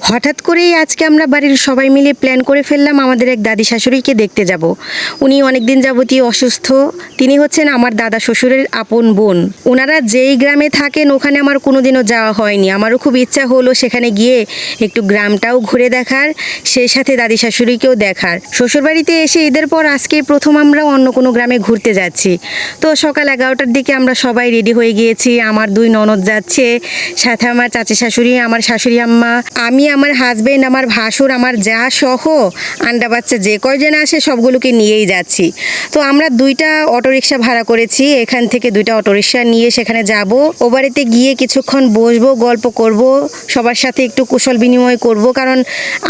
হঠাৎ করেই আজকে আমরা বাড়ির সবাই মিলে প্ল্যান করে ফেললাম আমাদের এক দাদি শাশুড়িকে দেখতে যাব। উনি অনেকদিন যাবতীয় অসুস্থ। তিনি হচ্ছেন আমার দাদা শ্বশুরের আপন বোন। ওনারা যেই গ্রামে থাকেন ওখানে আমার কোনোদিনও যাওয়া হয়নি। আমারও খুব ইচ্ছা হলো সেখানে গিয়ে একটু গ্রামটাও ঘুরে দেখার, সেই সাথে দাদি শাশুড়িকেও দেখার। শ্বশুরবাড়িতে এসে ঈদের পর আজকে প্রথম আমরা অন্য কোনো গ্রামে ঘুরতে যাচ্ছি। তো সকাল 11টার দিকে আমরা সবাই রেডি হয়ে গিয়েছি। আমার 2 ননদ যাচ্ছে, সাথে আমার চাচি শাশুড়ি, আমার শাশুড়ি আম্মা, আমি, আমার হাজবেন্ড, আমার ভাসুর, আমার যা সহ আন্ডা বাচ্চা যে কয়জন আসে সবগুলোকে নিয়েই যাচ্ছি। তো আমরা 2টা অটোরিকশা ভাড়া করেছি। এখান থেকে 2টা অটোরিকশা নিয়ে সেখানে যাব। ও বাড়িতে গিয়ে কিছুক্ষণ বসবো, গল্প করব, সবার সাথে একটু কুশল বিনিময় করব, কারণ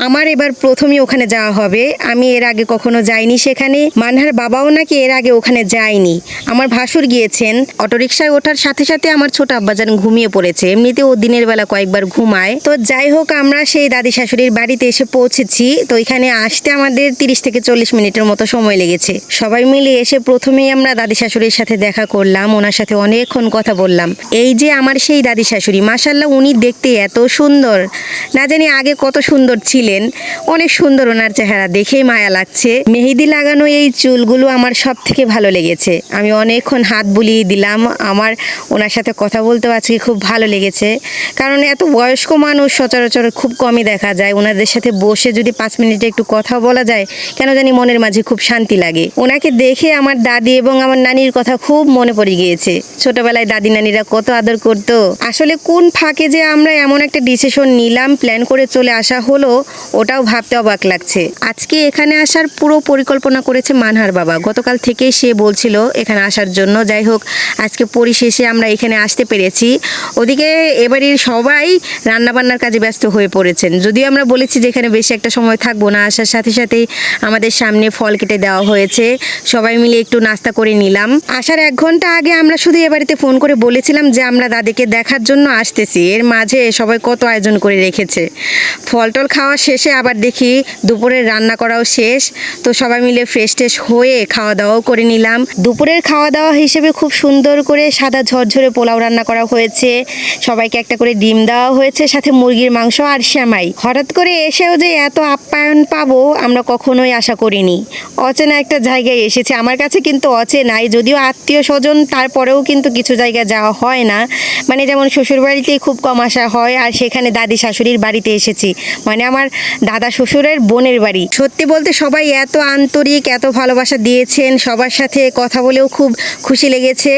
আমার এবার প্রথমই ওখানে যাওয়া হবে। আমি এর আগে কখনো যাইনি সেখানে। মানহার বাবাও নাকি এর আগে ওখানে যায়নি। আমার ভাসুর গিয়েছেন। অটোরিকশায় ওঠার সাথে সাথে আমার ছোট আব্বাজান ঘুমিয়ে পড়েছে। এমনিতে ও দিনের বেলা কয়েকবার ঘুমায়। তো যাই হোক, আমরা সেই দাদি শাশুড়ির বাড়িতে এসে পৌঁছেছি। তো এখানে আসতে আমাদের 30 থেকে 40 মিনিটের মতো সময় লেগেছে। সবাই মিলে এসে প্রথমেই আমরা দাদি শাশুড়ির সাথে দেখা করলাম, ওনার সাথে অনেকক্ষণ কথা বললাম। এই যে আমার সেই দাদি শাশুড়ি, মাশাআল্লাহ উনি দেখতে এত সুন্দর, না জানি আগে কত সুন্দর ছিলেন। অনেক সুন্দর ওনার চেহারা, দেখেই মায়া লাগছে। মেহেদি লাগানো এই চুলগুলো আমার সব থেকে ভালো লেগেছে। আমি অনেকক্ষণ হাত বুলিয়ে দিলাম। আমার ওনার সাথে কথা বলতেও আজকে খুব ভালো লেগেছে, কারণ এত বয়স্ক মানুষ সচরাচর খুব কমই দেখা যায়। ওনাদের সাথে বসে যদি 5 মিনিটে একটু কথা বলা যায়, কেন জানি মনের মাঝে খুব শান্তি লাগে। ওনাকে দেখে আমার দাদি এবং আমার নানির কথা খুব মনে পড়ে গিয়েছে। ছোটবেলায় দাদি নানিরা কত আদর করতো। আসলে কোন ফাঁকে যে আমরা এমন একটা ডিসিশন নিলাম, প্ল্যান করে চলে আসা হলো, ওটাও ভাবতে অবাক লাগছে। আজকে এখানে আসার পুরো পরিকল্পনা করেছে মানহার বাবা। গতকাল থেকেই সে বলছিল এখানে আসার জন্য। যাই হোক, আজকে পরিশেষে আমরা এখানে আসতে পেরেছি। ওদিকে এবারের সবাই রান্নাবান্নার কাজে ব্যস্ত হয়ে পড়েছেন। যদিও আমরা বলেছি যে এখানে বেশি একটা সময় থাকবো না। আসার সাথে সাথেই আমাদের সামনে ফল কেটে দেওয়া হয়েছে। সবাই মিলে একটু নাস্তা করে নিলাম। আসার 1 ঘন্টা আগে আমরা শুধু এ বাড়িতে ফোন করে বলেছিলাম যে আমরা দাদিকে দেখার জন্য আসতেছি। এর মাঝে সবাই কত আয়োজন করে রেখেছে। ফল টল খাওয়া শেষে আবার দেখি দুপুরের রান্না করাও শেষ। তো সবাই মিলে ফ্রেশ ট্রেশ হয়ে খাওয়া দাওয়াও করে নিলাম। দুপুরের খাওয়া দাওয়া হিসেবে খুব সুন্দর করে সাদা ঝরঝরে পোলাও রান্না করা হয়েছে। সবাইকে একটা করে ডিম দেওয়া হয়েছে, সাথে মুরগির মাংস আর সেমাই। হঠাৎ করে এসেও যে এত আপ্যায়ন পাবো আমরা কখনোই আশা করিনি। অচেনা একটা জায়গায় এসেছে। আমার কাছে কিন্তু অচেনাই, যদিও আত্মীয় স্বজন, তারপরেও কিন্তু কিছু জায়গায় যাওয়া হয় না। মানে যেমন শ্বশুরবাড়িতেই খুব কম আসা হয়, আর সেখানে দাদি শাশুড়ির বাড়িতে এসেছি, মানে আমার দাদা শ্বশুরের বোনের বাড়ি। সত্যি বলতে সবাই এত আন্তরিক, এত ভালোবাসা দিয়েছেন। সবার সাথে কথা বলেও খুব খুশি লেগেছে,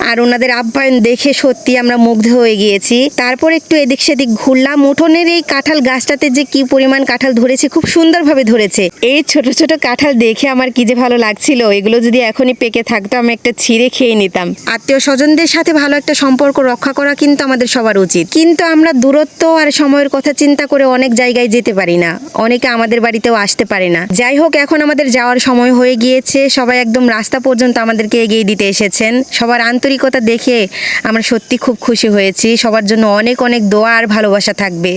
আর ওনাদের আপ্যায়ন দেখে সত্যি আমরা মুগ্ধ হয়ে গিয়েছি। তারপর একটু এদিক সেদিক ঘুরলাম। উঠোনের এই কাঁঠাল গাছটাতে যে কি পরিমাণ কাঁঠাল ধরেছে, খুব সুন্দরভাবে ধরেছে। এই ছোট ছোট কাঁঠাল দেখে আমার কি যে ভালো লাগছিল। এগুলো যদি এখনই পেকে থাকতো আমি একটা ছিঁড়ে খেয়ে নিতাম। আত্মীয় স্বজনদের সাথে ভালো একটা সম্পর্ক রক্ষা করা কিন্তু আমাদের সবার উচিত। কিন্তু আমরা দূরত্ব আর সময়ের কথা চিন্তা করে অনেক জায়গায় যেতে পারি না, অনেকে আমাদের বাড়িতেও আসতে পারে না। যাই হোক, এখন আমাদের যাওয়ার সময় হয়ে গিয়েছে। সবাই একদম রাস্তা পর্যন্ত আমাদেরকে এগিয়ে দিতে এসেছেন। সবার আন্তরিকতা দেখে আমরা সত্যি খুব খুশি হয়েছি। সবার জন্য অনেক অনেক দোয়া আর ভালোবাসা থাকবে।